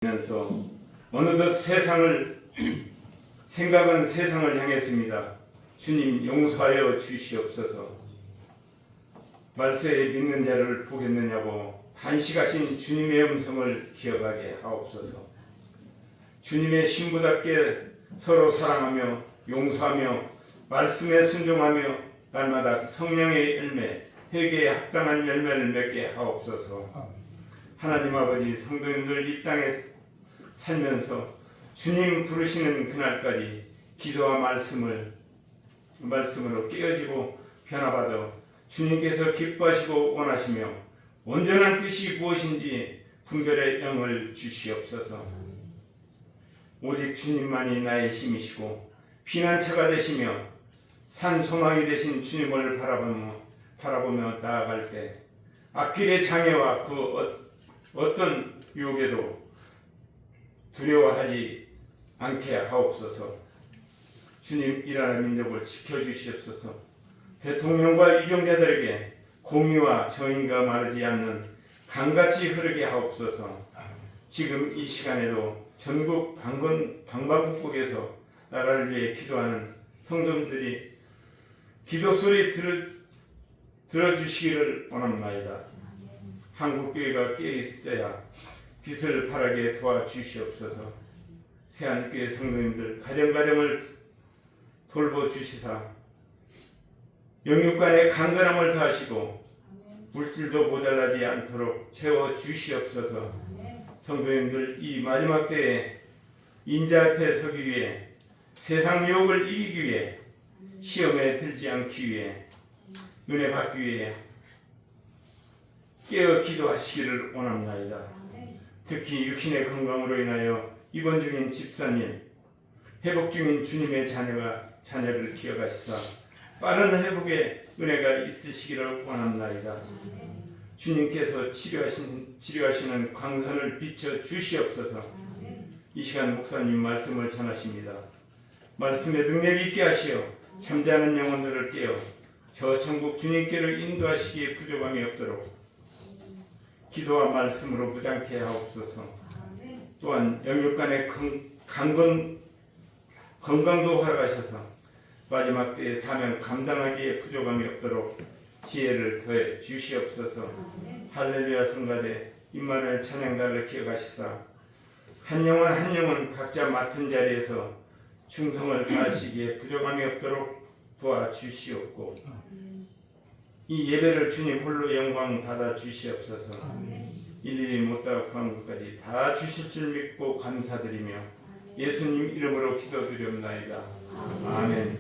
면서 어느덧 생각은 세상을 향했습니다. 주님 용서하여 주시옵소서. 말세에 믿는 자를 보겠느냐고 단식하신 주님의 음성을 기억하게 하옵소서. 주님의 신부답게 서로 사랑하며 용서하며 말씀에 순종하며 날마다 성령의 열매, 회개에 합당한 열매를 맺게 하옵소서. 하나님 아버지, 성도님들 이 땅에 살면서 주님 부르시는 그날까지 기도와 말씀으로 깨어지고 변화받아 주님께서 기뻐하시고 원하시며 온전한 뜻이 무엇인지 분별의 영을 주시옵소서. 오직 주님만이 나의 힘이시고 피난처가 되시며 산 소망이 되신 주님을 바라보며 나아갈 때 앞길의 장애와 그 어떤 유혹에도 두려워하지 않게 하옵소서. 주님, 이 나라 민족을 지켜주시옵소서. 대통령과 유정자들에게 공의와 정의가 마르지 않는 강같이 흐르게 하옵소서. 지금 이 시간에도 전국 방방곡곡에서 나라를 위해 기도하는 성도들이 기도 소리 들어주시기를 원합니다. 한국교회가 깨어있을 때야 빛을 발하게 도와주시옵소서. 새한교회 성도님들 가정가정을 돌보주시사 영육간의 강건함을 다하시고 물질도 모자라지 않도록 채워주시옵소서. 성도님들 이 마지막 때에 인자 앞에 서기 위해 세상 유혹을 이기기 위해 시험에 들지 않기 위해 은혜 받기 위해 깨어 기도하시기를 원합니다. 특히 육신의 건강으로 인하여 입원 중인 집사님, 회복 중인 주님의 자녀를 기억하시사 빠른 회복의 은혜가 있으시기를 원합니다. 주님께서 치료하시는 광선을 비춰 주시옵소서. 이 시간 목사님 말씀을 전하십니다. 말씀의 능력이 있게 하시어 잠자는 영혼들을 깨어 저 천국 주님께로 인도하시기에 부족함이 없도록 기도와 말씀으로 무장케 하옵소서. 또한 영육간의 건강도 허락하셔서 마지막 때의 사명 감당하기에 부족함이 없도록 지혜를 더해 주시옵소서. 할렐루야 성가대 임마누엘 찬양단을 기억하시사 한 영혼 각자 맡은 자리에서 충성을 다하시기에 부족함이 없도록 도와주시옵고 이 예배를 주님 홀로 영광 받아 주시옵소서. 일일이 못다 구한 것까지 다 주실 줄 믿고 감사드리며 예수님 이름으로 기도드리옵나이다. 아멘.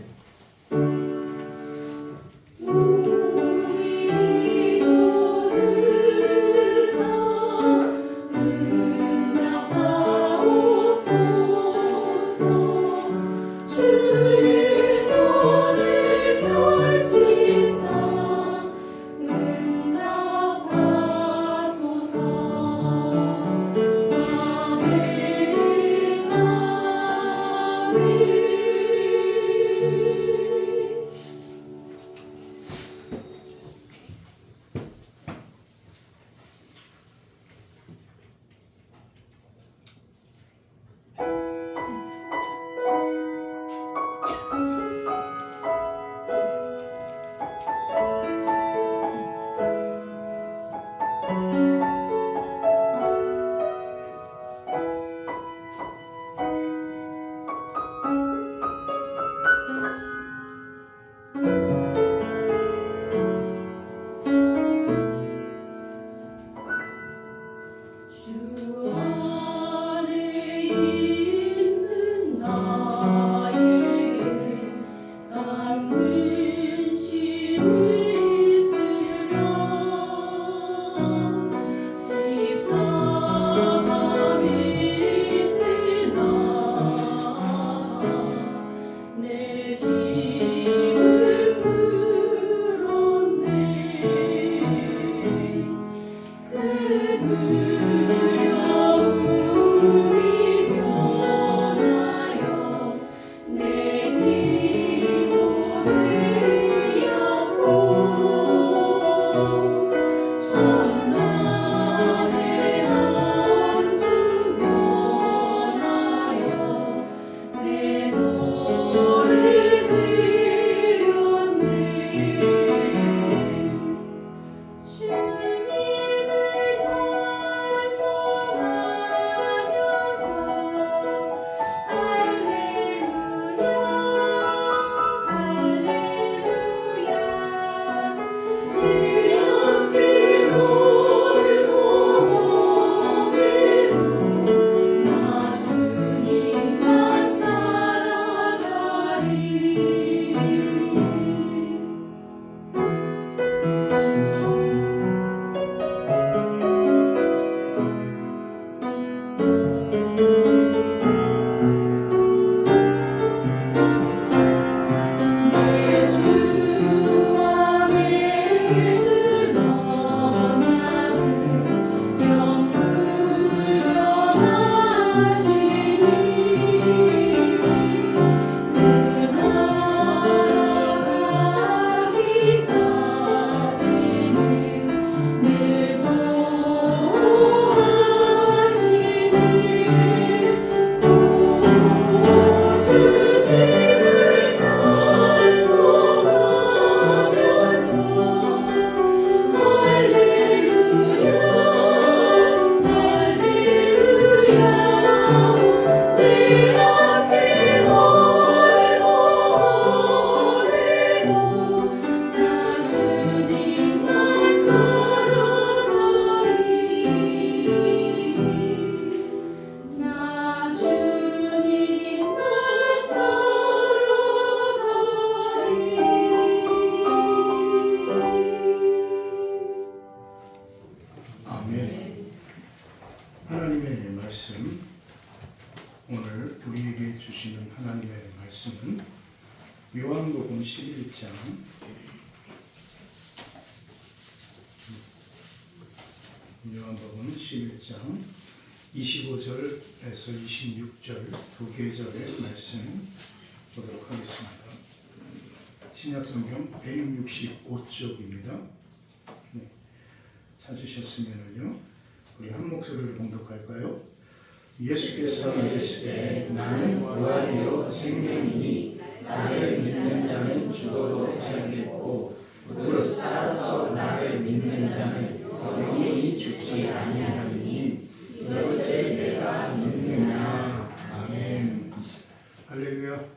아멘. 하나님의 말씀, 오늘 우리에게 주시는 하나님의 말씀은 요한복음 11장 25절에서 26절 두 계절의 말씀 보도록 하겠습니다. 신약성경 165쪽입니다. 찾으셨으면요, 우리 한 목소리로 봉독할까요? 예수께서 이르시되 나는 부활이요 생명이니 나를 믿는 자는 죽어도 살겠고 무릇 살아서 나를 믿는 자는 영원히 죽지 아니하리니 이것을 내가 믿느냐. 아멘. 할렐루야.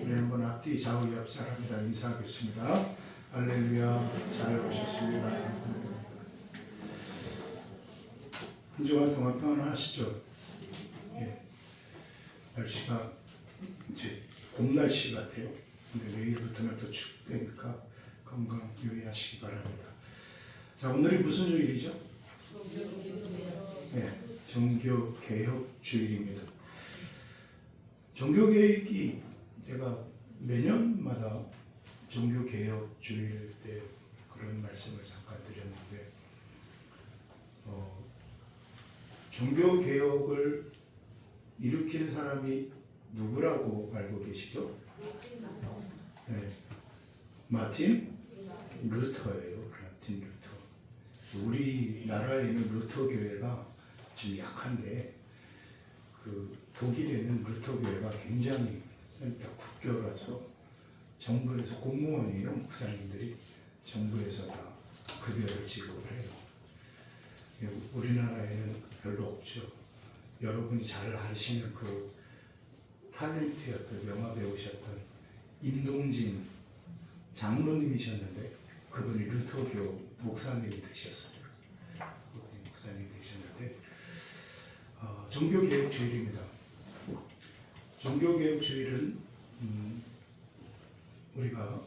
우리 한번 앞뒤 좌우 옆 사람이랑 인사하겠습니다. 할렐루야. 잘 오셨습니다. 한 주간 동안 평안하시죠? 예. 날씨가 이제 봄 날씨 같아요. 근데 내일부터는 또 춥다니까 건강 유의하시기 바랍니다. 자, 오늘이 무슨 주일이죠? 네, 종교개혁 주일입니다. 종교개혁이 제가 매년마다 종교개혁 주일 때 그런 말씀을 잠깐 드렸는데, 종교개혁을 일으킨 사람이 누구라고 알고 계시죠? 네, 마틴 루터예요. 마틴 루터. 우리나라에는 루터 교회가 좀 약한데, 그 독일에는 루터 교회가 굉장히 국교라서 정부에서 공무원이에요. 목사님들이 정부에서 다 급여를 지급을 해요. 우리나라에는 별로 없죠. 여러분이 잘 아시는 그 탤런트였던 영화 배우셨던 임동진 장로님이셨는데 그분이 루터교 목사님이 되셨어요. 그분이 목사님이 되셨는데 종교개혁 주일입니다. 종교개혁 주일은 우리가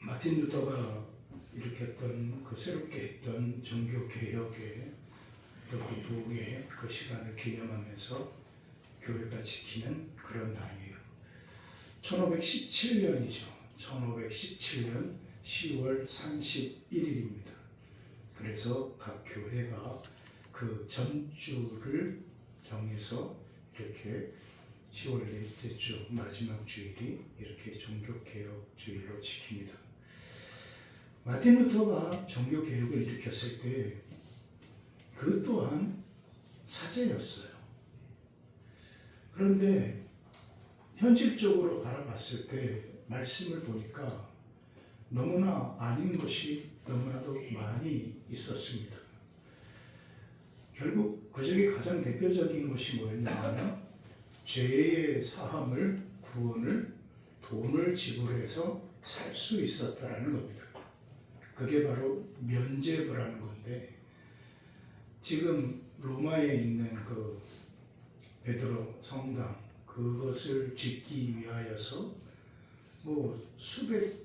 마틴 루터가 일으켰던 그 새롭게 했던 종교개혁의 그 부흥의 그 시간을 기념하면서 교회가 지키는 그런 날이에요. 1517년이죠. 1517년 10월 31일입니다. 그래서 각 교회가 그 전주를 정해서 이렇게 10월 넷째 주 마지막 주일이 이렇게 종교개혁 주일로 지킵니다. 마틴 루터가 종교개혁을 일으켰을 때 그 또한 사제였어요. 그런데 현실적으로 바라봤을 때 말씀을 보니까 너무나 아닌 것이 너무나도 많이 있었습니다. 결국 그 중에 가장 대표적인 것이 뭐였냐면 죄의 사함을, 구원을 돈을 지불해서 살 수 있었다라는 겁니다. 그게 바로 면죄부라는 건데, 지금 로마에 있는 그 베드로 성당 그것을 짓기 위하여서 수백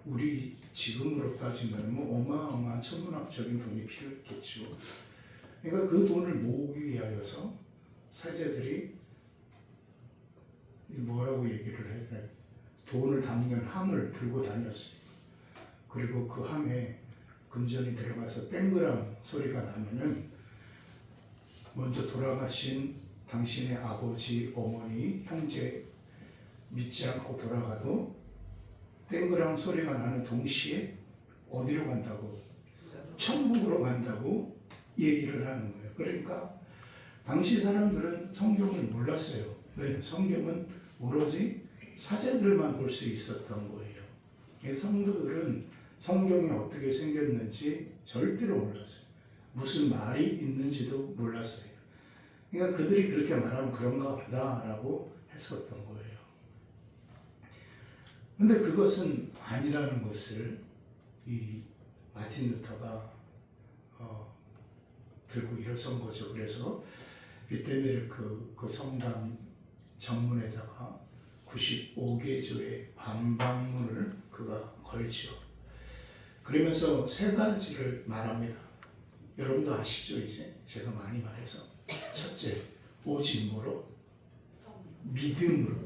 우리 지금으로 따지면 어마어마한 천문학적인 돈이 필요했겠죠. 그러니까 그 돈을 모으기 위하여서 사제들이 뭐라고 얘기를 해? 돈을 담는 함을 들고 다녔어요. 그리고 그 함에 금전이 들어가서 땡그랑 소리가 나면은 먼저 돌아가신 당신의 아버지, 어머니, 형제 믿지 않고 돌아가도 땡그랑 소리가 나는 동시에 어디로 간다고? 천국으로 간다고 얘기를 하는 거예요. 그러니까 당시 사람들은 성경을 몰랐어요. 왜? 성경은 오로지 사제들만 볼 수 있었던 거예요. 성도들은 성경이 어떻게 생겼는지 절대로 몰랐어요. 무슨 말이 있는지도 몰랐어요. 그러니까 그들이 그렇게 말하면 그런가 보다라고 했었던 거예요. 근데 그것은 아니라는 것을 이 마틴 루터가 들고 일어선 거죠. 그래서 위테베르크 그 성당 정문에다가 95개조의 반박문을 그가 걸죠. 그러면서 세 가지를 말합니다. 여러분도 아시죠? 이제 제가 많이 말해서 첫째, 오직 뭐로? 믿음으로.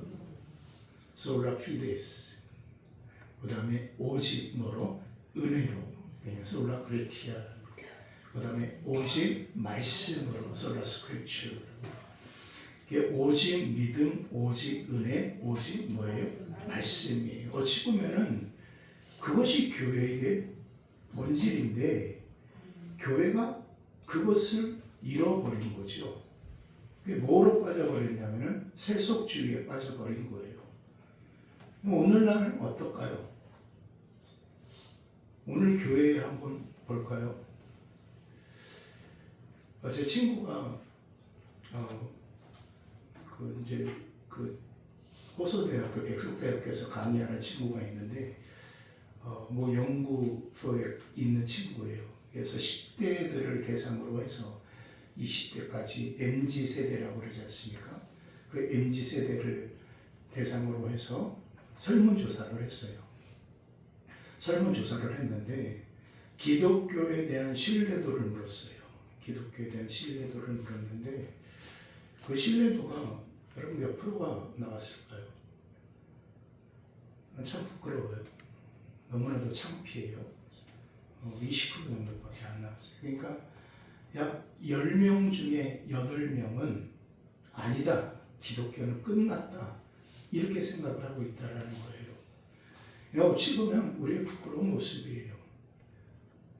솔라 피데스. 그 다음에 오직 뭐로? 은혜로. 솔라 그레티아. 그 다음에 오직 말씀으로. 솔라 스크립처. 오직 믿음, 오직 은혜, 오직 뭐예요? 말씀이에요. 어찌 보면은 그것이 교회의 본질인데 교회가 그것을 잃어버린 거죠. 그게 뭐로 빠져버렸냐면은 세속주의에 빠져버린 거예요. 오늘날은 어떨까요? 오늘 교회에 한번 볼까요? 제 친구가 호서대학교 백석대학교에서 강의하는 친구가 있는데 뭐 연구소에 있는 친구예요. 그래서 10대들을 대상으로 해서 20대까지 MZ세대라고 그러지 않습니까? 그 MZ세대를 대상으로 해서 설문조사를 했어요. 설문조사를 했는데 기독교에 대한 신뢰도를 물었어요. 기독교에 대한 신뢰도를 물었는데 그 신뢰도가 여러분 몇 프로가 나왔을까요? 참 부끄러워요. 너무나도 창피해요. 20% 정도밖에 안 나왔어요. 그러니까 약 10명 중에 8명은 아니다. 기독교는 끝났다. 이렇게 생각을 하고 있다는 거예요. 어찌 보면 우리의 부끄러운 모습이에요.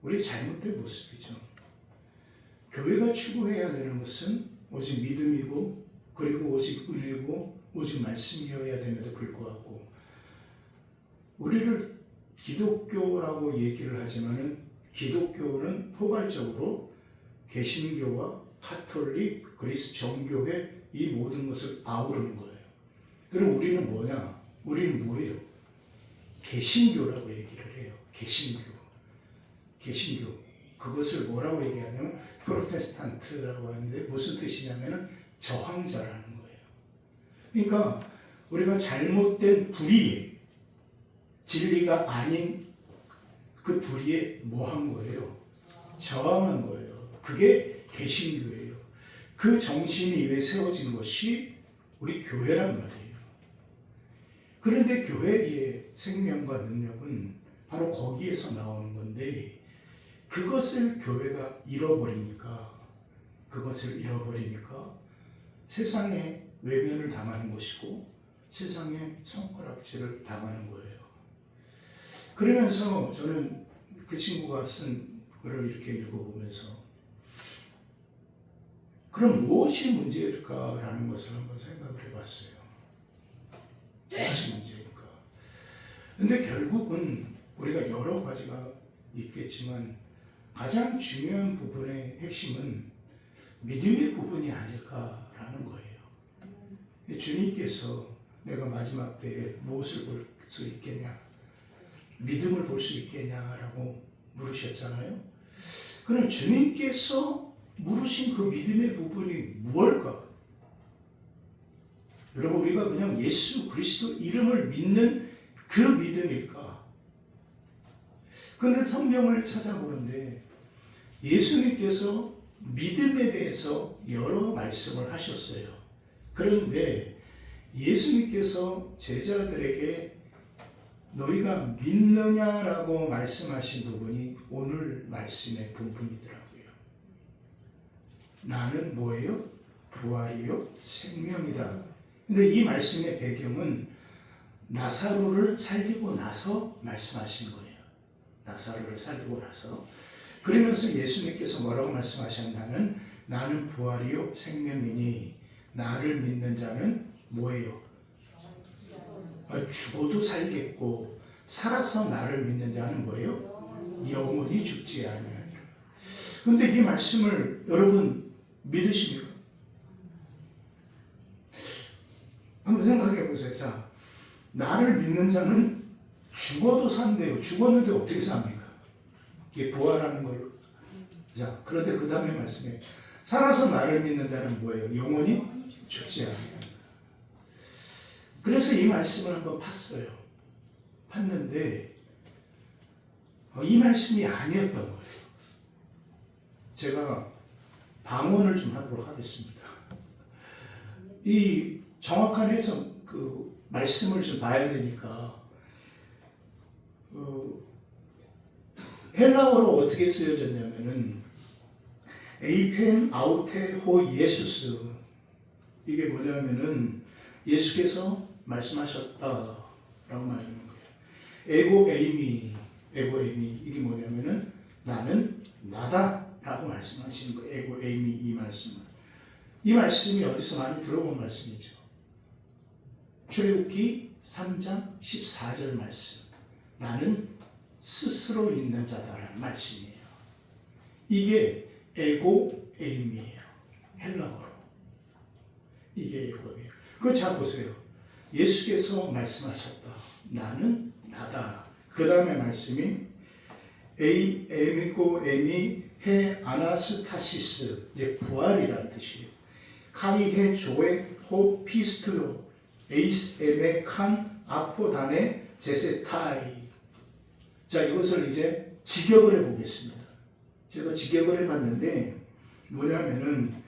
우리의 잘못된 모습이죠. 교회가 추구해야 되는 것은 오직 믿음이고 그리고 오직 은혜고 오직 말씀이어야 됨에도 불구하고 우리를 기독교라고 얘기를 하지만은 기독교는 포괄적으로 개신교와 카톨릭, 그리스 정교회 이 모든 것을 아우르는 거예요. 그럼 우리는 뭐냐? 우리는 뭐예요? 개신교라고 얘기를 해요. 개신교. 그것을 뭐라고 얘기하냐면 프로테스탄트라고 하는데 무슨 뜻이냐면은 저항자라는 거예요. 그러니까 우리가 잘못된 불의에 진리가 아닌 그 불의에 뭐 한 거예요? 저항한 거예요. 그게 개신교예요. 그 정신이 왜 세워진 것이 우리 교회란 말이에요. 그런데 교회의 생명과 능력은 바로 거기에서 나오는 건데 그것을 교회가 잃어버리니까 세상에 외면을 당하는 것이고 세상에 손가락질을 당하는 거예요. 그러면서 저는 그 친구가 쓴 글을 이렇게 읽어보면서 그럼 무엇이 문제일까라는 것을 한번 생각을 해봤어요. 무엇이 문제일까? 근데 결국은 우리가 여러 가지가 있겠지만 가장 중요한 부분의 핵심은 믿음의 부분이 아닐까라는 거예요. 주님께서 내가 마지막 때에 무엇을 볼 수 있겠냐? 믿음을 볼 수 있겠냐라고 물으셨잖아요. 그럼 주님께서 물으신 그 믿음의 부분이 무엇일까? 여러분 우리가 그냥 예수 그리스도 이름을 믿는 그 믿음일까? 그런데 성경을 찾아보는데 예수님께서 믿음에 대해서 여러 말씀을 하셨어요. 그런데 예수님께서 제자들에게 너희가 믿느냐라고 말씀하신 부분이 오늘 말씀의 본문이더라고요. 나는 뭐예요? 부활이요 생명이다. 근데 이 말씀의 배경은 나사로를 살리고 나서 말씀하신 거예요. 나사로를 살리고 나서. 그러면서 예수님께서 뭐라고 말씀하셨냐면 나는 부활이요 생명이니 나를 믿는 자는 뭐예요? 죽어도 살겠고 살아서 나를 믿는 자는 뭐예요? 영원히 죽지 아니하리라. 그런데 이 말씀을 여러분 믿으십니까? 한번 생각해 보세요. 자, 나를 믿는 자는 죽어도 산대요. 죽었는데 어떻게 삽니까? 이게 부활하는 걸로. 자, 그런데 그 다음에 말씀에 살아서 나를 믿는 자는 뭐예요? 영원히 죽지 않아요. 그래서 이 말씀을 한번 팠어요. 팠는데 이 말씀이 아니었던 거예요. 제가 방언을 좀 하도록 하겠습니다. 이 정확한 해석 그 말씀을 좀 봐야 되니까 헬라어로 어떻게 쓰여졌냐면은 에이펜 아우테 호 예수스, 이게 뭐냐면은 예수께서 말씀하셨다라고 말하는 거예요. 에고 에이미 이게 뭐냐면은 나는 나다라고 말씀하시는 거예요. 에고 에이미 이 말씀은. 이 말씀이 어디서 많이 들어본 말씀이죠. 출애굽기 3장 14절 말씀. 나는 스스로 있는 자다라는 말씀이에요. 이게 에고 에임이에요. 헬라어로. 이게 에고예요. 그거 잘 보세요. 예수께서 말씀하셨다. 나는 나다. 그 다음에 말씀이 에미고 에미 해 아나스타시스, 이제 부활이라는 뜻이에요. 카이헤 조에 호 피스트로 에이스 에메 칸 아포다네 제세타이. 자, 이것을 이제 직역을 해보겠습니다. 제가 직역을 해봤는데 뭐냐면은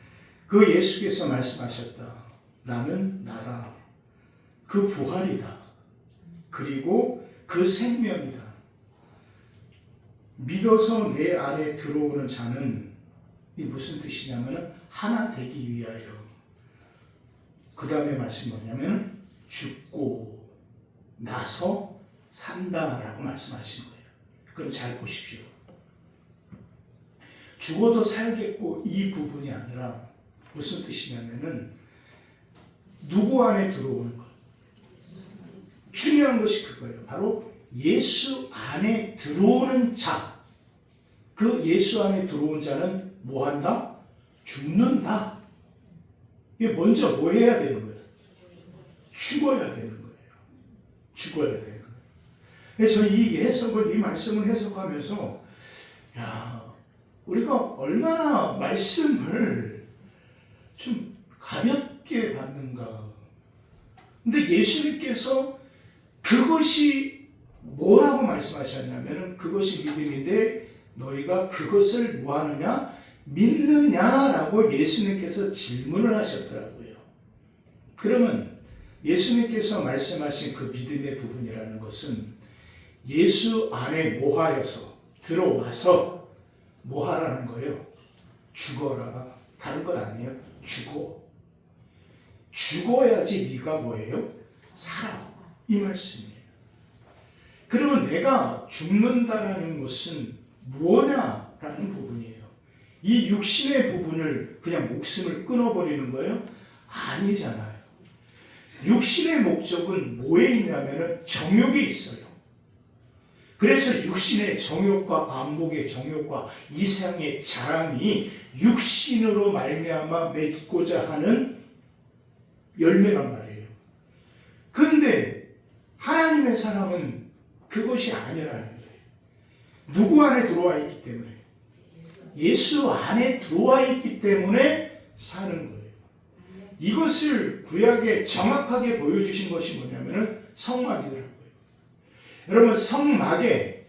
그 예수께서 말씀하셨다. 나는 나다. 그 부활이다. 그리고 그 생명이다. 믿어서 내 안에 들어오는 자는 이 무슨 뜻이냐면은 하나 되기 위하여. 그 다음에 말씀이 뭐냐면 죽고 나서 산다라고 말씀하신 거예요. 그럼 잘 보십시오. 죽어도 살겠고 이 부분이 아니라 무슨 뜻이냐면은 누구 안에 들어오는 것. 중요한 것이 그거예요. 바로 예수 안에 들어오는 자. 그 예수 안에 들어온 자는 뭐 한다? 죽는다. 이게 먼저 뭐 해야 되는 거예요? 죽어야 되는 거예요. 죽어야 되는 거예요. 그래서 이 해석을, 이 말씀을 해석하면서 야, 우리가 얼마나 말씀을 좀 가볍게 받는가. 근데 예수님께서 그것이 뭐라고 말씀하셨냐면 그것이 믿음인데 너희가 그것을 뭐 하느냐? 믿느냐라고 예수님께서 질문을 하셨더라고요. 그러면 예수님께서 말씀하신 그 믿음의 부분이라는 것은 예수 안에 모하여서 들어와서 뭐 하라는 거예요? 죽어라. 다른 건 아니에요. 죽어. 죽어야지 네가 뭐예요? 살아. 이 말씀이에요. 그러면 내가 죽는다라는 것은 무엇냐라는 부분이에요. 이 육신의 부분을 그냥 목숨을 끊어버리는 거예요? 아니잖아요. 육신의 목적은 뭐에 있냐면 정욕에 있어요. 그래서 육신의 정욕과 안목의 정욕과 이상의 자랑이 육신으로 말미암아 맺고자 하는 열매란 말이에요. 그런데 하나님의 사람은 그것이 아니라는 거예요. 누구 안에 들어와 있기 때문에, 예수 안에 들어와 있기 때문에 사는 거예요. 이것을 구약에 정확하게 보여주신 것이 뭐냐면 성막이더라고요. 여러분, 성막의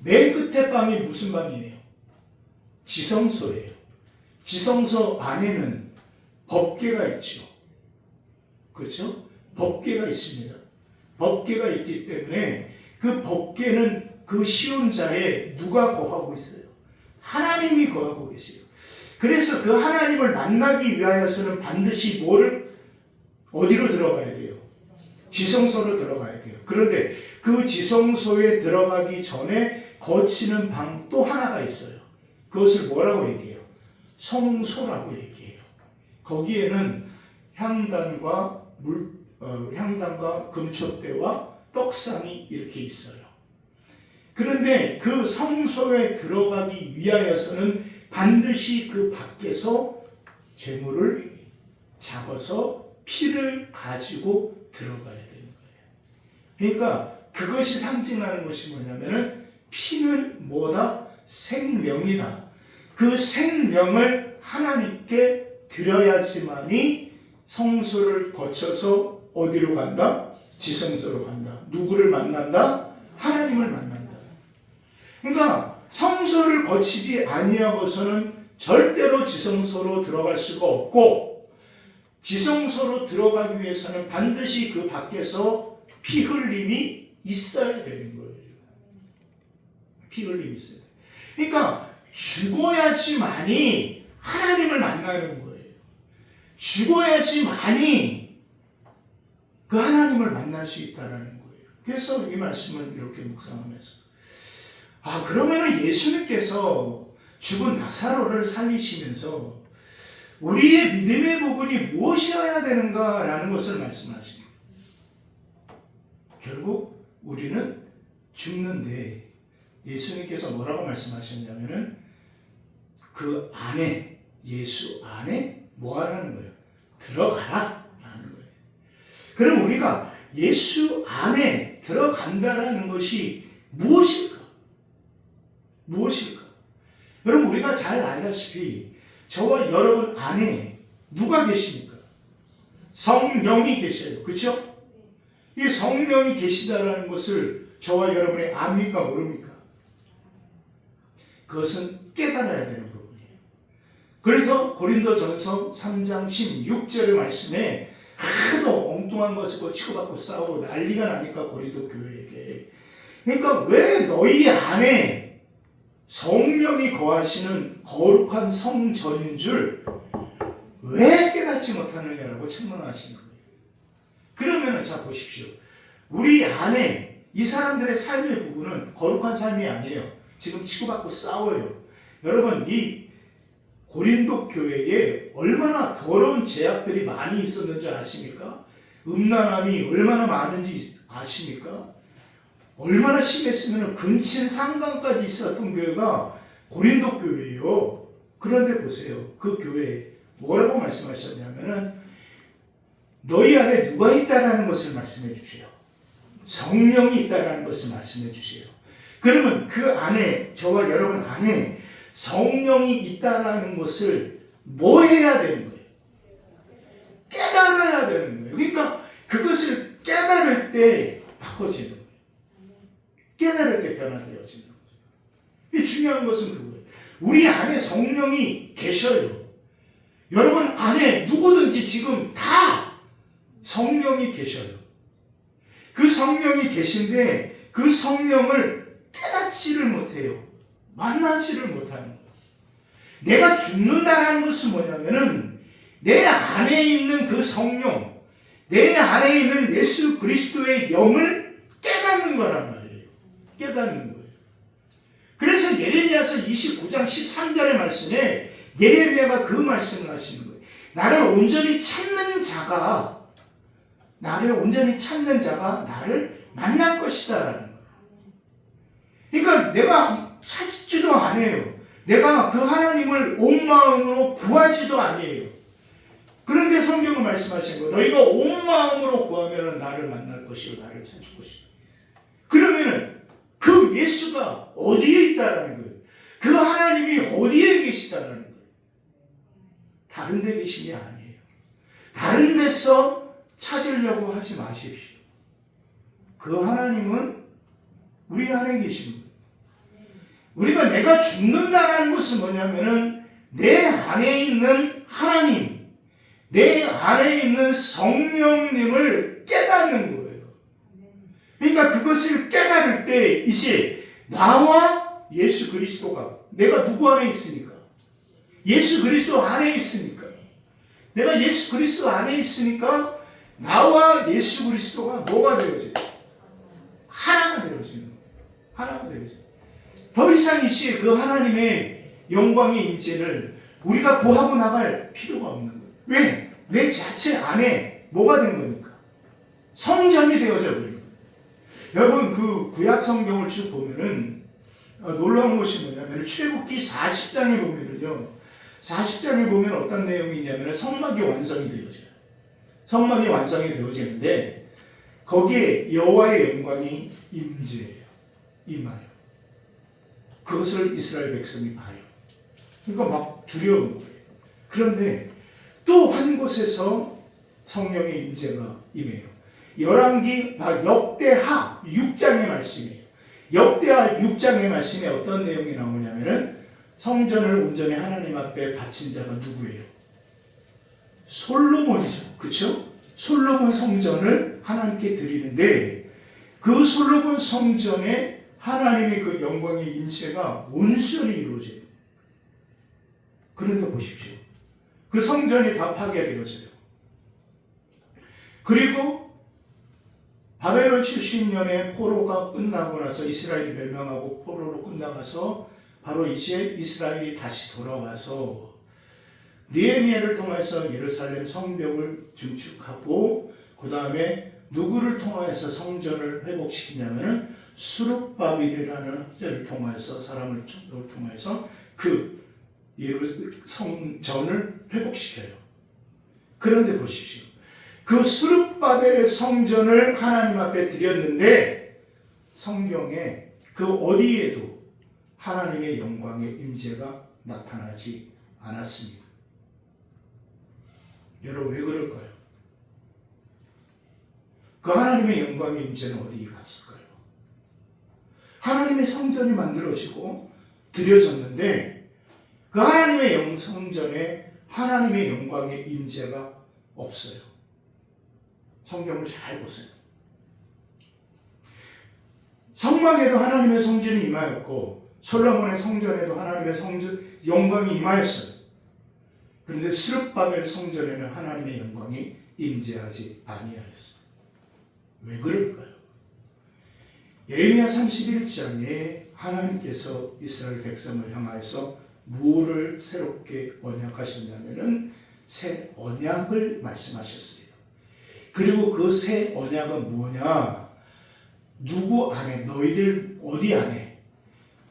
맨 끝에 방이 무슨 방이에요? 지성소예요. 지성소 안에는 법궤가 있죠. 그렇죠? 법궤가 있습니다. 법궤가 있기 때문에 그 법궤는 그 시온자에 누가 거하고 있어요? 하나님이 거하고 계세요. 그래서 그 하나님을 만나기 위하여서는 반드시 어디로 들어가야 돼요? 지성소로 들어가야 돼요. 그런데 그 지성소에 들어가기 전에 거치는 방 또 하나가 있어요. 그것을 뭐라고 얘기해요? 성소라고 얘기해요. 거기에는 향단과 금촛대와 떡상이 이렇게 있어요. 그런데 그 성소에 들어가기 위하여서는 반드시 그 밖에서 제물을 잡아서 피를 가지고 들어가야 되는 거예요. 그러니까 그것이 상징하는 것이 뭐냐면은 피는 뭐다? 생명이다. 그 생명을 하나님께 드려야지만이 성소를 거쳐서 어디로 간다? 지성소로 간다. 누구를 만난다? 하나님을 만난다. 그러니까 성소를 거치지 아니하고서는 절대로 지성소로 들어갈 수가 없고, 지성소로 들어가기 위해서는 반드시 그 밖에서 피 흘림이 있어야 되는 거예요. 피 흘림이 있어야 돼요. 그러니까 죽어야지만이 하나님을 만나는 거예요. 죽어야지만이 그 하나님을 만날 수 있다는 거예요. 그래서 이 말씀을 이렇게 묵상하면서 그러면 예수님께서 죽은 나사로를 살리시면서 우리의 믿음의 부분이 무엇이어야 되는가라는 것을 말씀하십니다. 결국 우리는 죽는데 예수님께서 뭐라고 말씀하셨냐면은 그 안에, 예수 안에 뭐 하라는 거예요? 들어가라 라는 거예요. 그럼 우리가 예수 안에 들어간다라는 것이 무엇일까? 무엇일까? 여러분, 우리가 잘 알다시피 저와 여러분 안에 누가 계십니까? 성령이 계셔요. 그렇죠? 이 성령이 계시다라는 것을 저와 여러분이 압니까? 모릅니까? 그것은 깨달아야 되는 부분이에요. 그래서 고린도전서 3장 16절의 말씀에 하도 엉뚱한 것을 치고받고 싸우고 난리가 나니까 고린도 교회에게, 그러니까 왜 너희 안에 성령이 거하시는 거룩한 성전인 줄 왜 깨닫지 못하느냐라고 책망하시는 거예요. 그러면 자 보십시오. 우리 안에 이 사람들의 삶의 부분은 거룩한 삶이 아니에요. 지금 치고받고 싸워요. 여러분, 이 고린도 교회에 얼마나 더러운 죄악들이 많이 있었는지 아십니까? 음란함이 얼마나 많은지 아십니까? 얼마나 심했으면 근친 상간까지 있었던 교회가 고린도 교회예요. 그런데 보세요. 그 교회에 뭐라고 말씀하셨냐면은 너희 안에 누가 있다라는 것을 말씀해 주세요. 성령이 있다라는 것을 말씀해 주세요. 그러면 그 안에, 저와 여러분 안에 성령이 있다라는 것을 뭐 해야 되는 거예요? 깨달아야 되는 거예요. 그러니까 그것을 깨달을 때 바꿔지는 거예요. 깨달을 때 변화되어지는 거예요. 이 중요한 것은 그거예요. 우리 안에 성령이 계셔요. 여러분 안에 누구든지 지금 다 성령이 계셔요. 그 성령이 계신데 그 성령을 깨닫지를 못해요. 만나지를 못하는 거예요. 내가 죽는다는 것은 뭐냐면은 내 안에 있는 그 성령, 내 안에 있는 예수 그리스도의 영을 깨닫는 거란 말이에요. 깨닫는 거예요. 그래서 예레미야서 29장 13절의 말씀에 예레미야가 그 말씀을 하시는 거예요. 나를 온전히 찾는 자가 나를 만날 것이다라는 거예요. 그러니까 내가 찾지도 않아요. 내가 그 하나님을 온 마음으로 구하지도 아니에요. 그런데 성경은 말씀하신 거예요. 너희가 온 마음으로 구하면 나를 만날 것이요 나를 찾을 것이요. 그러면은 그 예수가 어디에 있다라는 거예요. 그 하나님이 어디에 계시다라는 거예요. 다른 데 계신 게 아니에요. 다른 데서 찾으려고 하지 마십시오. 그 하나님은 우리 안에 계신 거예요. 우리가 내가 죽는다는 것은 뭐냐면은 내 안에 있는 하나님, 내 안에 있는 성령님을 깨닫는 거예요. 그러니까 그것을 깨달을 때 이제 나와 예수 그리스도가, 내가 누구 안에 있으니까? 예수 그리스도 안에 있으니까. 내가 예수 그리스도 안에 있으니까 나와 예수 그리스도가 뭐가 되어져요? 하나가 되어지는 거예요. 하나가 되어져요. 더 이상 이 시에 그 하나님의 영광의 임재를 우리가 구하고 나갈 필요가 없는 거예요. 왜? 내 자체 안에 뭐가 된 거니까? 성전이 되어져 버린 거예요. 여러분 그 구약 성경을 쭉 보면은 놀라운 것이 뭐냐면 출애굽기 40장에 보면은요. 40장에 보면 어떤 내용이 있냐면 성막이 완성이 되어져요. 성막이 완성이 되어지는데 거기에 여호와의 영광이 임재해요. 임하여. 그것을 이스라엘 백성이 봐요. 그러니까 막 두려운 거예요. 그런데 또 한 곳에서 성령의 임재가 임해요. 역대하 6장의 말씀이에요. 역대하 6장의 말씀에 어떤 내용이 나오냐면은 성전을 온전히 하나님 앞에 바친 자가 누구예요? 솔로몬이죠. 그렇죠? 솔로몬 성전을 하나님께 드리는데 그 솔로몬 성전에 하나님의 그 영광의 임재가 온전히 이루어져요. 그런데 보십시오. 그 성전이 다 파괴되어져요. 그리고 바벨론 70년에 포로가 끝나고 나서 이스라엘이 멸망하고 포로로 끝나가서 바로 이제 이스라엘이 다시 돌아와서 느헤미야를 통해서 예루살렘 성벽을 증축하고 그 다음에 누구를 통해서 성전을 회복시키냐면은 수룹바벨이라는 학자를 통해서 사람을 통해서 그 성전을 회복시켜요. 그런데 보십시오. 그 수룹바벨의 성전을 하나님 앞에 드렸는데 성경에 그 어디에도 하나님의 영광의 임재가 나타나지 않았습니다. 여러분 왜 그럴까요? 그 하나님의 영광의 임재는 어디에 갔을까요? 하나님의 성전이 만들어지고 드려졌는데 그 하나님의 성전에 하나님의 영광의 임재가 없어요. 성경을 잘 보세요. 성막에도 하나님의 성전이 임하였고 솔로몬의 성전에도 하나님의 성전 영광이 임하였어요. 그런데 스룹바벨 성전에는 하나님의 영광이 임재하지 아니하였어요. 왜 그럴까요? 예레미야 31장에 하나님께서 이스라엘 백성을 향하여서 무엇을 새롭게 언약하셨냐면은 새 언약을 말씀하셨습니다. 그리고 그 새 언약은 뭐냐? 누구 안에, 너희들 어디 안에,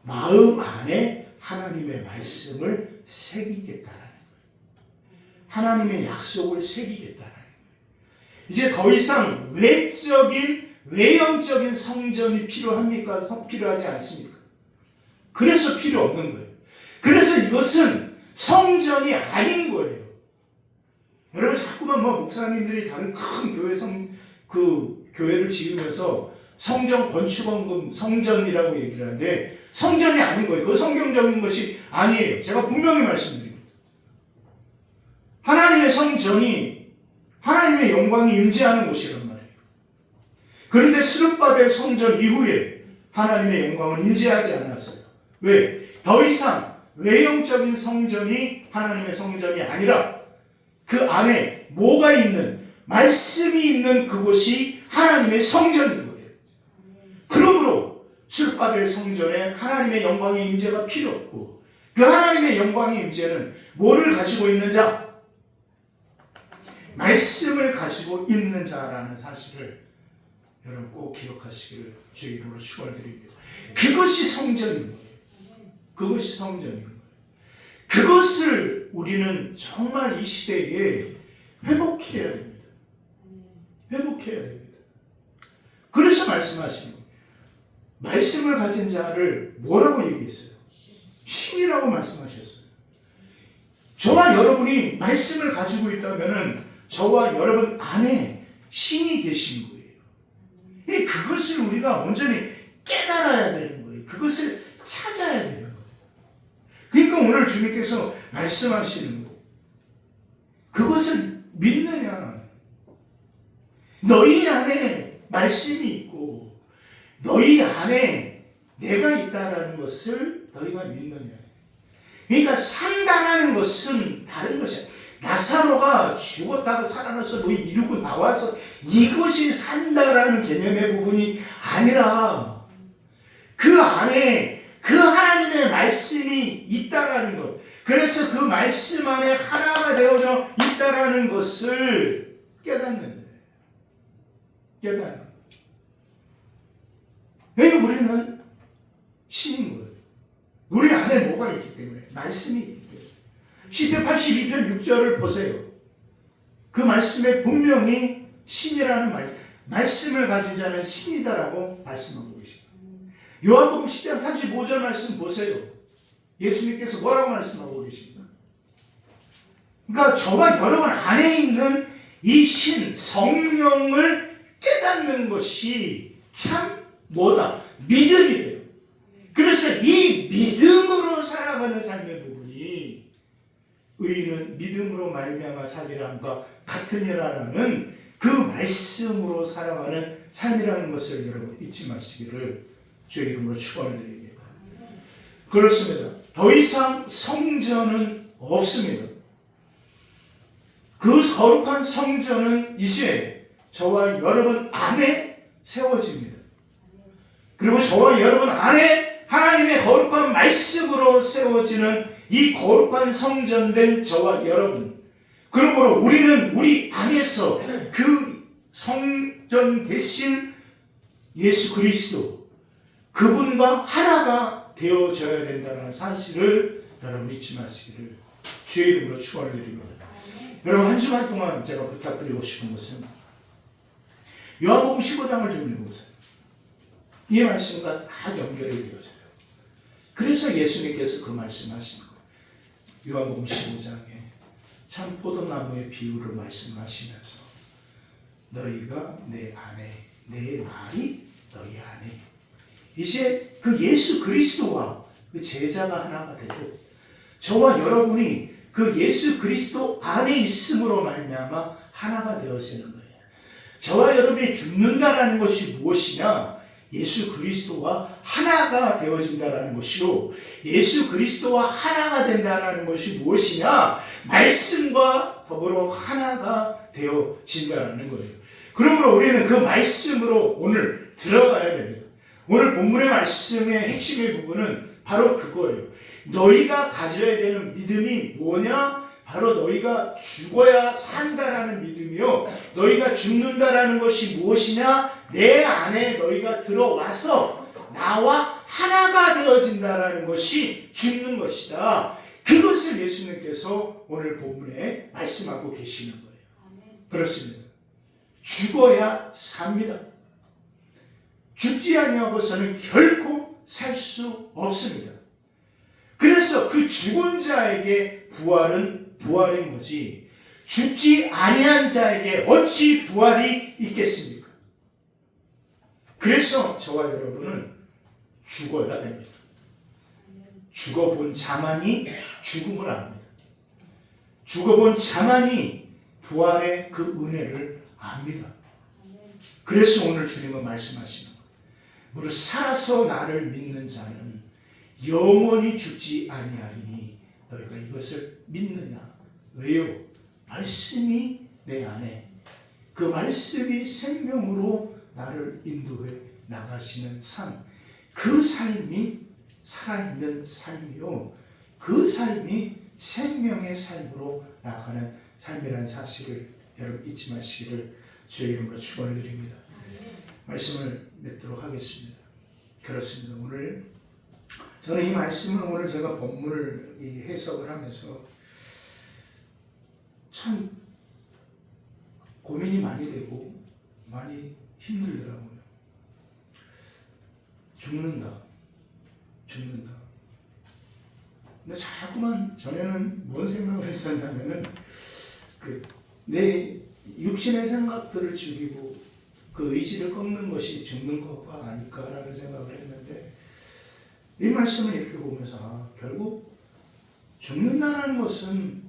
마음 안에 하나님의 말씀을 새기겠다라는 거예요. 하나님의 약속을 새기겠다라는 거예요. 이제 더 이상 외형적인 성전이 필요합니까? 필요하지 않습니까? 그래서 필요 없는 거예요. 그래서 이것은 성전이 아닌 거예요. 여러분 자꾸만 목사님들이 다른 큰 교회를 지으면서 성전 건축원금 성전이라고 얘기를 하는데 성전이 아닌 거예요. 그 성경적인 것이 아니에요. 제가 분명히 말씀드립니다. 하나님의 성전이 하나님의 영광이 임재하는 곳이란 말이에요. 그런데 스룹바벨 성전 이후에 하나님의 영광은 임재하지 않았어요. 왜? 더 이상 외형적인 성전이 하나님의 성전이 아니라 그 안에 뭐가 있는, 말씀이 있는 그곳이 하나님의 성전인 거예요. 그러므로 스룹바벨 성전에 하나님의 영광의 임재가 필요 없고 그 하나님의 영광의 임재는 뭐를 가지고 있는 자? 말씀을 가지고 있는 자라는 사실을 여러분 꼭 기억하시기를 주의 이름으로 축원드립니다. 그것이 성전인 거예요. 그것이 성전인 거예요. 그것을 우리는 정말 이 시대에 회복해야 됩니다. 회복해야 됩니다. 그래서 말씀하시는 거예요. 말씀을 가진 자를 뭐라고 얘기했어요? 신이라고 말씀하셨어요. 저와 여러분이 말씀을 가지고 있다면 저와 여러분 안에 신이 계신 거예요. 그것을 우리가 온전히 깨달아야 되는 거예요. 그것을 찾아야 되는 거예요. 그러니까 오늘 주님께서 말씀하시는 거, 그것을 믿느냐? 너희 안에 말씀이 있고 너희 안에 내가 있다라는 것을 너희가 믿느냐? 그러니까 산다라는 것은 다른 것이야. 나사로가 죽었다가 살아나서 뭐 이루고 나와서 이것이 산다라는 개념의 부분이 아니라 그 안에 그 하나님의 말씀이 있다라는 것. 그래서 그 말씀 안에 하나가 되어져 있다라는 것을 깨닫는 거예요. 깨닫는 거예요. 왜 우리는 신인 거예요? 우리 안에 뭐가 있기 때문에, 말씀이 있기 때문에. 시편 82편 6절을 보세요. 그 말씀에 분명히 신이라는 말씀을 가진 자는 신이다라고 말씀하고 계십니다. 요한복음 10장 35절 말씀 보세요. 예수님께서 뭐라고 말씀하고 계십니까? 그러니까 저와 여러분 안에 있는 이 신, 성령을 깨닫는 것이 참 뭐다? 믿음이 돼요. 그래서 이 믿음으로 살아가는 삶의 부분이 의인은 믿음으로 말미암아 살리라함과 같으니라라는 그 말씀으로 살아가는 삶이라는 것을 여러분 잊지 마시기를 주의 이름으로 축원드립니다. 그렇습니다. 더 이상 성전은 없습니다. 그 거룩한 성전은 이제 저와 여러분 안에 세워집니다. 그리고 저와 여러분 안에 하나님의 거룩한 말씀으로 세워지는 이 거룩한 성전된 저와 여러분, 그러므로 우리는 우리 안에서 그 성전 대신 예수 그리스도 그분과 하나가 되어져야 된다는 사실을 여러분 잊지 마시기를 주의 이름으로 축원드립니다. 여러분 한 주간 동안 제가 부탁드리고 싶은 것은 요한복음 15장을 좀 읽어보세요. 이 말씀과 다 연결이 되어져요. 그래서 예수님께서 그 말씀하신 거예요. 요한복음 15장에 참 포도나무의 비유를 말씀하시면서 너희가 내 안에, 내 말이 너희 안에. 이제 그 예수 그리스도와 그 제자가 하나가 되고 저와 여러분이 그 예수 그리스도 안에 있음으로 말미암아 하나가 되어지는 거예요. 저와 여러분이 죽는다라는 것이 무엇이냐? 예수 그리스도와 하나가 되어진다라는 것이요. 예수 그리스도와 하나가 된다라는 것이 무엇이냐? 말씀과 더불어 하나가 되어진다라는 거예요. 그러므로 우리는 그 말씀으로 오늘 들어가야 됩니다. 오늘 본문의 말씀의 핵심의 부분은 바로 그거예요. 너희가 가져야 되는 믿음이 뭐냐? 바로 너희가 죽어야 산다라는 믿음이요. 너희가 죽는다라는 것이 무엇이냐? 내 안에 너희가 들어와서 나와 하나가 되어진다라는 것이 죽는 것이다. 그것을 예수님께서 오늘 본문에 말씀하고 계시는 거예요. 그렇습니다. 죽어야 삽니다. 죽지 아니하고서는 결코 살 수 없습니다. 그래서 그 죽은 자에게 부활은 부활인 거지 죽지 아니한 자에게 어찌 부활이 있겠습니까? 그래서 저와 여러분은 죽어야 됩니다. 죽어본 자만이 죽음을 압니다. 죽어본 자만이 부활의 그 은혜를 압니다. 그래서 오늘 주님은 말씀하시는 거예요. 무릇 살아서 나를 믿는 자는 영원히 죽지 아니하리니 너희가 이것을 믿느냐? 왜요? 말씀이 내 안에, 그 말씀이 생명으로 나를 인도해 나가시는 삶, 그 삶이 살아있는 삶이요, 그 삶이 생명의 삶으로 나가는 삶이라는 사실을 여러분 잊지 마시기를 주의 이름으로 축원을 드립니다. 말씀을 맺도록 하겠습니다. 그렇습니다. 오늘 저는 이 말씀을 오늘 제가 본문을 해석을 하면서 참 고민이 많이 되고 많이 힘들더라고요. 죽는다. 근데 자꾸만 전에는 뭔 생각을 했었냐면은 내 육신의 생각들을 죽이고 그 의지를 꺾는 것이 죽는 것과 아닐까라는 생각을 했는데 이 말씀을 이렇게 보면서 결국 죽는다는 것은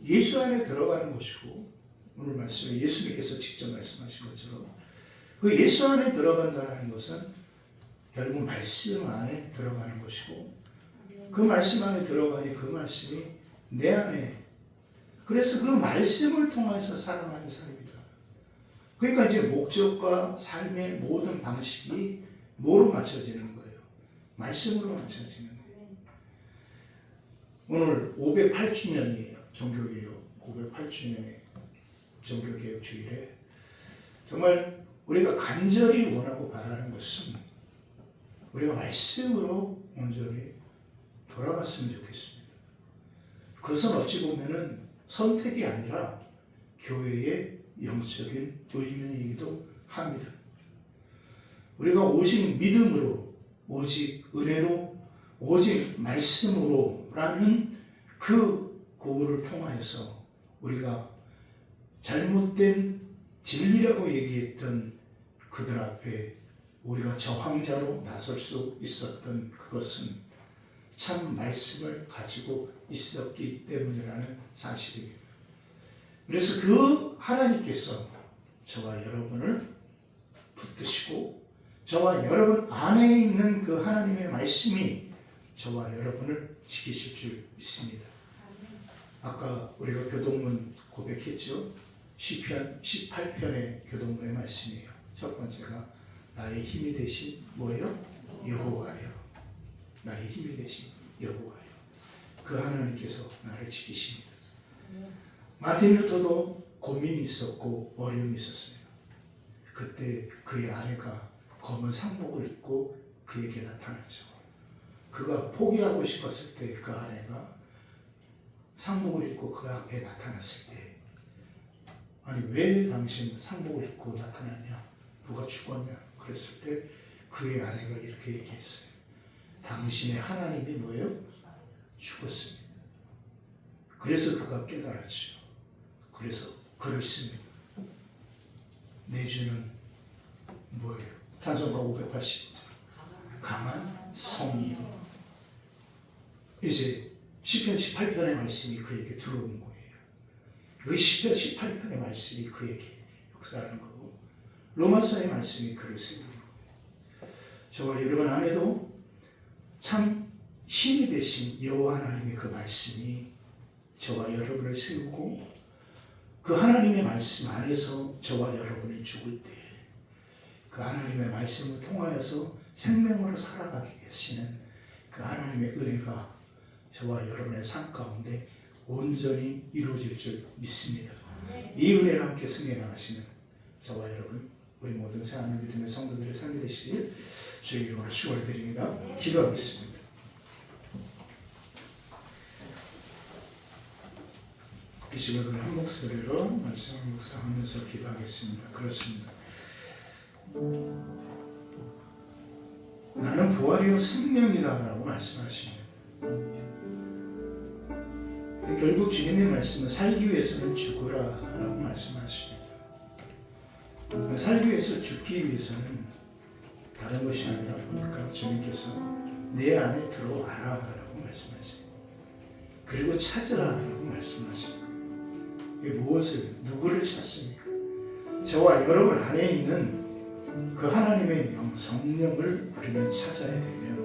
예수 안에 들어가는 것이고 오늘 말씀에 예수님께서 직접 말씀하신 것처럼 그 예수 안에 들어간다는 것은 결국 말씀 안에 들어가는 것이고 그 말씀 안에 들어가니 그 말씀이 내 안에, 그래서 그 말씀을 통해서 살아가는 삶이다. 그러니까 이제 목적과 삶의 모든 방식이 뭐로 맞춰지는 거예요? 말씀으로 맞춰지는 거예요. 오늘 508주년이에요. 종교개혁 508주년의 종교개혁 주일에 정말 우리가 간절히 원하고 바라는 것은 우리가 말씀으로 온전히 돌아갔으면 좋겠습니다. 그것은 어찌 보면은 선택이 아니라 교회의 영적인 의무이기도 합니다. 우리가 오직 믿음으로, 오직 은혜로, 오직 말씀으로라는 그 고울을 통하여서 우리가 잘못된 진리라고 얘기했던 그들 앞에 우리가 저항자로 나설 수 있었던 그것은 참 말씀을 가지고 있었기 때문이라는 사실입니다. 그래서 그 하나님께서 저와 여러분을 붙드시고 저와 여러분 안에 있는 그 하나님의 말씀이 저와 여러분을 지키실 줄 믿습니다. 아까 우리가 교동문 고백했죠. 시편 18편의 교동문의 말씀이에요. 첫 번째가 나의 힘이 되신 뭐예요? 여호와예요. 나의 힘이 되신 여호와예요. 그 하나님께서 나를 지키십니다. 마틴 루터도 고민이 있었고 어려움이 있었어요. 그때 그의 아내가 검은 상복을 입고 그에게 나타났죠. 그가 포기하고 싶었을 때 그 아내가 상복을 입고 그 앞에 나타났을 때, 아니 왜 당신 상복을 입고 나타나냐? 누가 죽었냐? 그랬을 때 그의 아내가 이렇게 얘기했어요. 당신의 하나님이 뭐예요? 죽었습니다. 그래서 그가 깨달았죠. 그래서 글을 씁니다. 내주는 뭐예요? 찬송가 580 강한 성이요. 이제 시편 18편의 말씀이 그에게 들어온 거예요. 그 시편 18편의 말씀이 그에게 역사하는 거고 로마서의 말씀이 그를 세우는 거예요. 저와 여러분 안에도 참 힘이 되신 여호와 하나님의 그 말씀이 저와 여러분을 세우고 그 하나님의 말씀 안에서 저와 여러분이 죽을 때 그 하나님의 말씀을 통하여서 생명으로 살아가게 하시는 그 하나님의 은혜가 저와 여러분의 삶 가운데 온전히 이루어질 줄 믿습니다. 이 은혜를 함께 승해 나가시는 저와 여러분 우리 모든 사랑하는 믿음의 성도들의 삶이 되시길 주의 이름으로 축원드립니다. 기도하겠습니다. 이 시간을 한 목소리로 말씀을 묵상하면서 기도하겠습니다. 그렇습니다. 나는 부활이요 생명이다라고 말씀하십니다. 결국 주님의 말씀은 살기 위해서는 죽으라라고 말씀하십니다. 살기 위해서 죽기 위해서는 다른 것이 아니라 뭡니까? 주님께서 내 안에 들어와라라고 말씀하십니다. 그리고 찾으라라고 말씀하십니다. 무엇을, 누구를 찾습니까? 저와 여러분 안에 있는 그 하나님의 영, 성령을 우리는 찾아야 되며,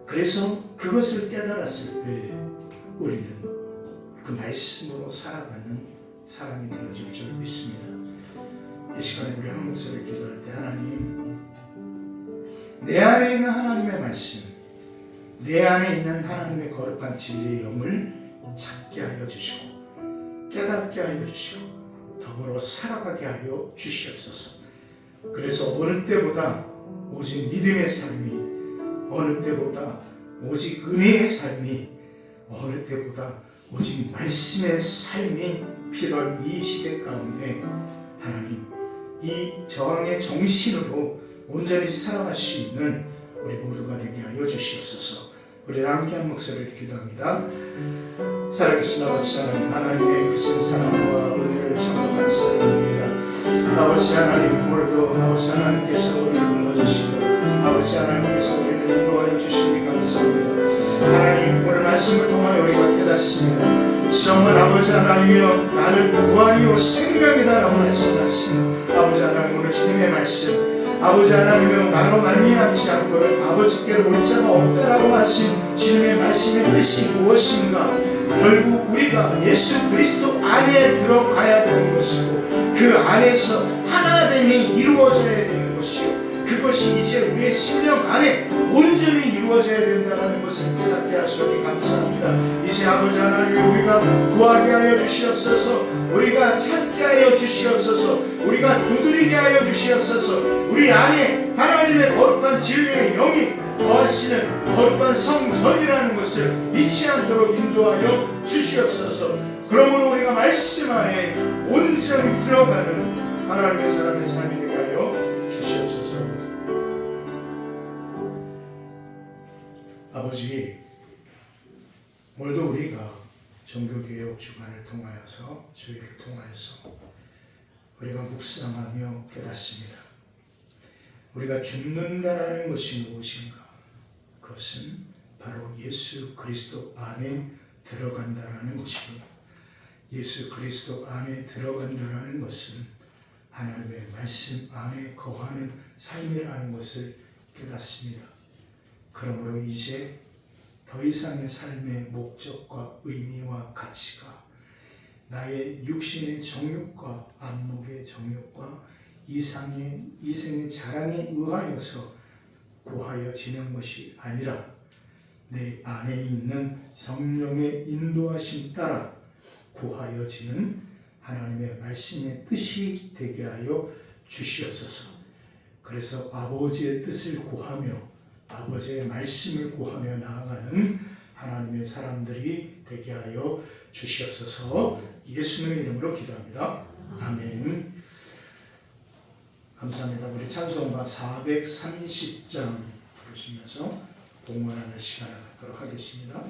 그래서 그것을 깨달았을 때 우리는 그 말씀으로 살아가는 사람이 되어질 줄 믿습니다. 이 시간에 우리 한 목소리 기도할 때 하나님, 내 안에 있는 하나님의 말씀, 내 안에 있는 하나님의 거룩한 진리의 영을 찾게 하여 주시고 깨닫게 하여 주시고 더불어 살아가게 하여 주시옵소서. 그래서 어느 때보다 오직 믿음의 삶이, 어느 때보다 오직 은혜의 삶이, 어느 때보다 오직 말씀의 삶이 필요한 이 시대 가운데 하나님, 이 저항의 정신으로 온전히 살아갈 수 있는 우리 모두가 되게 하여 주시옵소서. 우리 함께 한 목소리를 기도합니다. 살아계신 아버지 하나님, 하나님의 크신 사랑과 은혜를 참으로 감사드립니다. 아버지 하나님, 오늘도 아버지 하나님께서 우리를 불러주시고 아버지 하나님께서 우리를 인도하여 주시니 감사합니다. 하나님, 오늘 말씀을 통하여 우리가 깨닫습니다. 정말 아버지 하나님이여, 나를 부활이요 생명이다 라고 말씀하시는 아버지 하나님, 오늘 주님의 말씀 아버지 하나님의 나로 말미암지 않고는 아버지께로 올 자가 없다라고 하신 주님의 말씀의 뜻이 무엇인가? 결국 우리가 예수 그리스도 안에 들어가야 되는 것이고 그 안에서 하나됨이 이루어져야 되는 것이요 그것이 이제 우리의 심령 안에 온전히 이루어져야 된다는 것을 깨닫게 하시오니 감사합니다. 이제 아버지 하나님 우리가 구하게 하여 주시옵소서. 우리가 찾게 하여 주시옵소서. 우리가 두드리게 하여 주시옵소서. 우리 안에 하나님의 거룩한 진리의 영이 거하시는 거룩한 성전이라는 것을 잊지 않도록 인도하여 주시옵소서. 그러므로 우리가 말씀 안에 온전히 들어가는 하나님의 사람의 삶이 되게 하여 주시옵소서. 아버지, 오늘도 우리가 종교개혁 주간을 통하여서 주일을 통하여서 우리가 묵상하며 깨닫습니다. 우리가 죽는다라는 것이 무엇인가? 그것은 바로 예수 그리스도 안에 들어간다라는 것이고 예수 그리스도 안에 들어간다라는 것은 하나님의 말씀 안에 거하는 삶이라는 것을 깨닫습니다. 그러므로 이제 더 이상의 삶의 목적과 의미와 가치가 나의 육신의 정욕과 안목의 정욕과 이생의 자랑에 의하여서 구하여지는 것이 아니라 내 안에 있는 성령의 인도하심 따라 구하여지는 하나님의 말씀의 뜻이 되게 하여 주시옵소서. 그래서 아버지의 뜻을 구하며 아버지의 말씀을 구하며 나아가는 하나님의 사람들이 되게 하여 주시옵소서. 예수님의 이름으로 기도합니다. 아멘. 감사합니다. 우리 찬송가 430장 부르시면서 봉헌하는 시간을 갖도록 하겠습니다.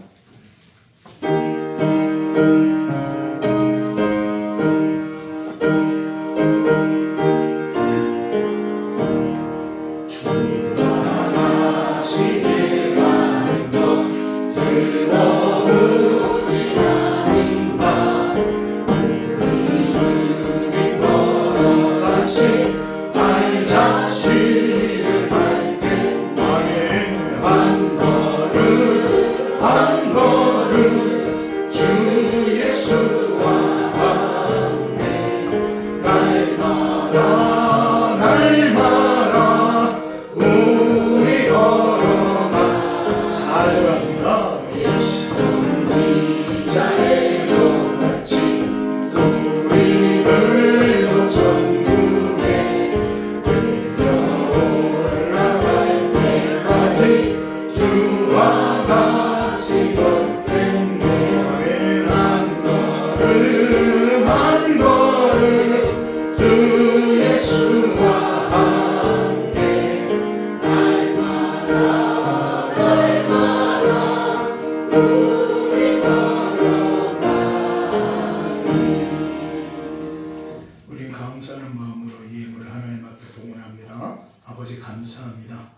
아버지 감사합니다.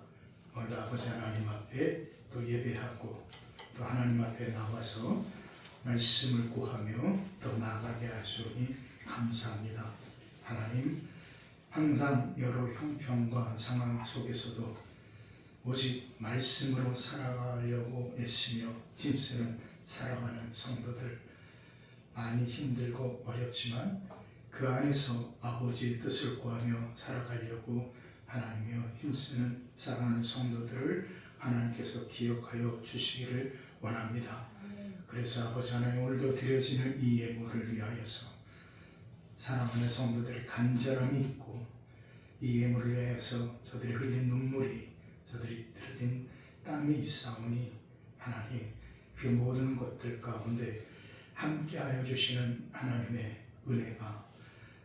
오늘 아버지 하나님 앞에 또 예배하고 또 하나님 앞에 나와서 말씀을 구하며 더 나아가게 하시오니 감사합니다. 하나님, 항상 여러 형편과 상황 속에서도 오직 말씀으로 살아가려고 애쓰며 힘쓰는 살아가는 성도들, 많이 힘들고 어렵지만 그 안에서 아버지의 뜻을 구하며 살아가려고 하나님이여 힘쓰는 사랑하는 성도들을 하나님께서 기억하여 주시기를 원합니다. 그래서 아버지 하나님, 오늘도 드려지는 이 예물을 위하여서 사랑하는 성도들의 간절함이 있고 이 예물을 위하여서 저들이 흘린 눈물이, 저들이 흘린 땀이 있사오니 하나님, 그 모든 것들 가운데 함께하여 주시는 하나님의 은혜가,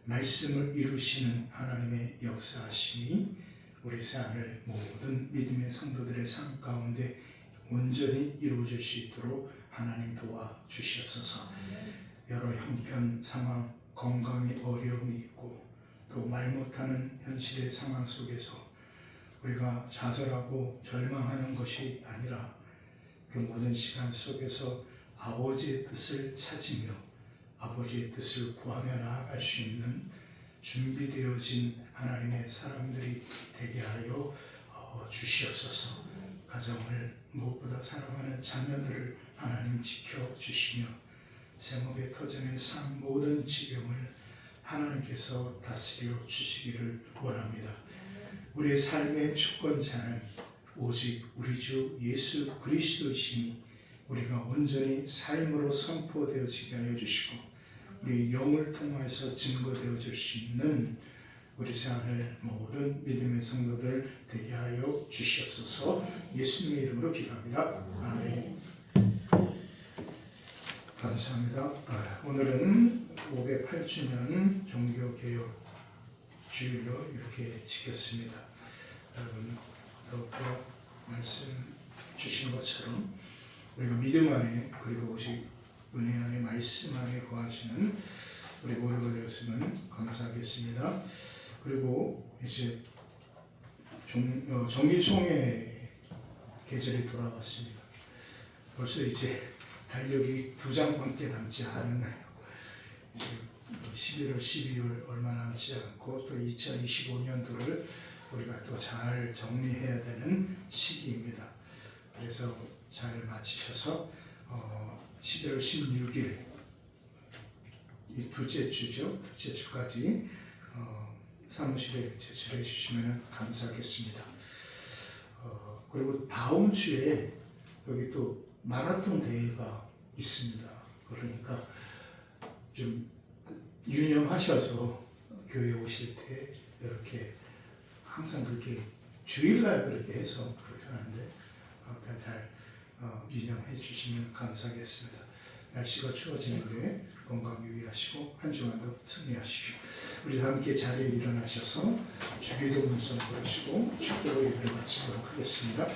말씀을 이루시는 하나님의 역사하심이 우리 삶을 모든 믿음의 성도들의 삶 가운데 온전히 이루어질 수 있도록 하나님 도와주시옵소서. 여러 형편, 상황, 건강에 어려움이 있고 또 말 못하는 현실의 상황 속에서 우리가 좌절하고 절망하는 것이 아니라 그 모든 시간 속에서 아버지의 뜻을 찾으며 아버지의 뜻을 구하며 나아갈 수 있는 준비되어진 하나님의 사람들이 되게 하여 주시옵소서. 가정을 무엇보다 사랑하는 자녀들을 하나님 지켜주시며 생업의 터전의 삶 모든 지경을 하나님께서 다스려 주시기를 원합니다. 우리의 삶의 주권자는 오직 우리 주 예수 그리스도이시니 우리가 온전히 삶으로 선포되어지게 하여 주시고 우리 영을 통하여서 증거되어 줄 수 있는 우리 생활을 모든 믿음의 성도들 되게 하여 주시옵소서. 예수님의 이름으로 기도합니다. 아멘. 감사합니다. 오늘은 508주년 종교개혁 주일로 이렇게 지켰습니다. 여러분 더욱더 말씀 주신 것처럼 우리가 믿음 안에 그리고 오직 은혜 안에 말씀 안에 거하시는 우리 모두가 되었으면 감사하겠습니다. 그리고 이제 정기총회 계절이 돌아왔습니다. 벌써 이제 달력이 2장밖에 남지 않았나요? 이제 11월, 12월 얼마 남지 않고 또 2025년도를 우리가 또 잘 정리해야 되는 시기입니다. 그래서 잘 마치셔서 11월 16일 이 둘째 주죠. 둘째 주까지 사무실에 제출해 주시면 감사하겠습니다. 그리고 다음 주에 여기 또 마라톤 대회가 있습니다. 그러니까 좀 유념하셔서 교회 오실 때 이렇게 항상 그렇게 주일날 그렇게 해서 불편한데 잘 유념해 주시면 감사하겠습니다. 날씨가 추워지는데 건강 유의하시고 한 주간도 승리하십시오. 우리 함께 자리에 일어나셔서 주기도 문성 부르시고 축도로 예배를 마치도록 하겠습니다.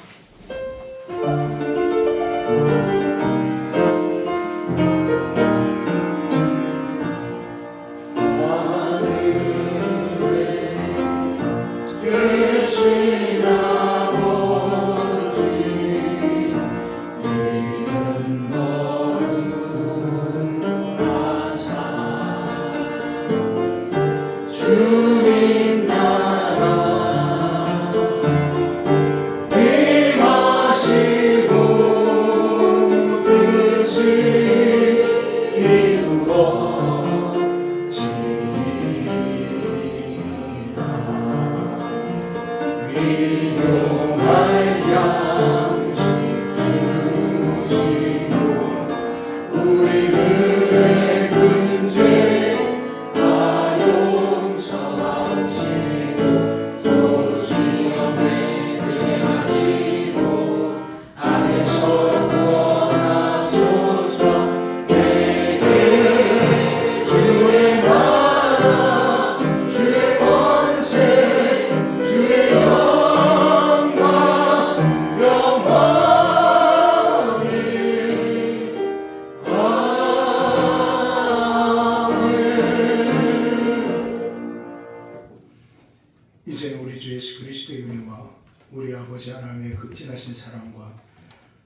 이제는 우리 주 예수 그리스도의 은혜와 우리 아버지 하나님의 극진하신 사랑과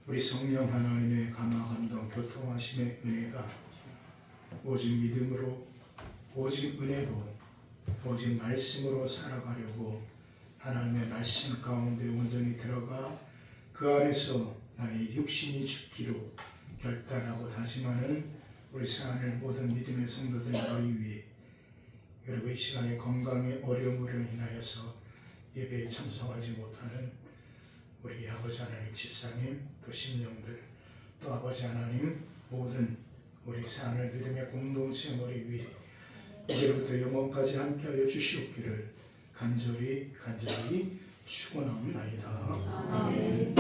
우리 성령 하나님의 감화 감동 교통하심의 은혜가 오직 믿음으로 오직 은혜로 오직 말씀으로 살아가려고 하나님의 말씀 가운데 온전히 들어가 그 안에서 나의 육신이 죽기로 결단하고 다짐하는 우리 사랑하는 모든 믿음의 성도들 너희 위해 여러분 이 시간에 건강의 어려움으로 인하여서 예배에 참석하지 못하는 우리 아버지 하나님 집사님 또 신령들 또 아버지 하나님 모든 우리 사랑하는 믿음의 공동체 머리 위에 이제부터 영원까지 함께하여 주시옵기를 간절히 축원하옵나이다. 아멘.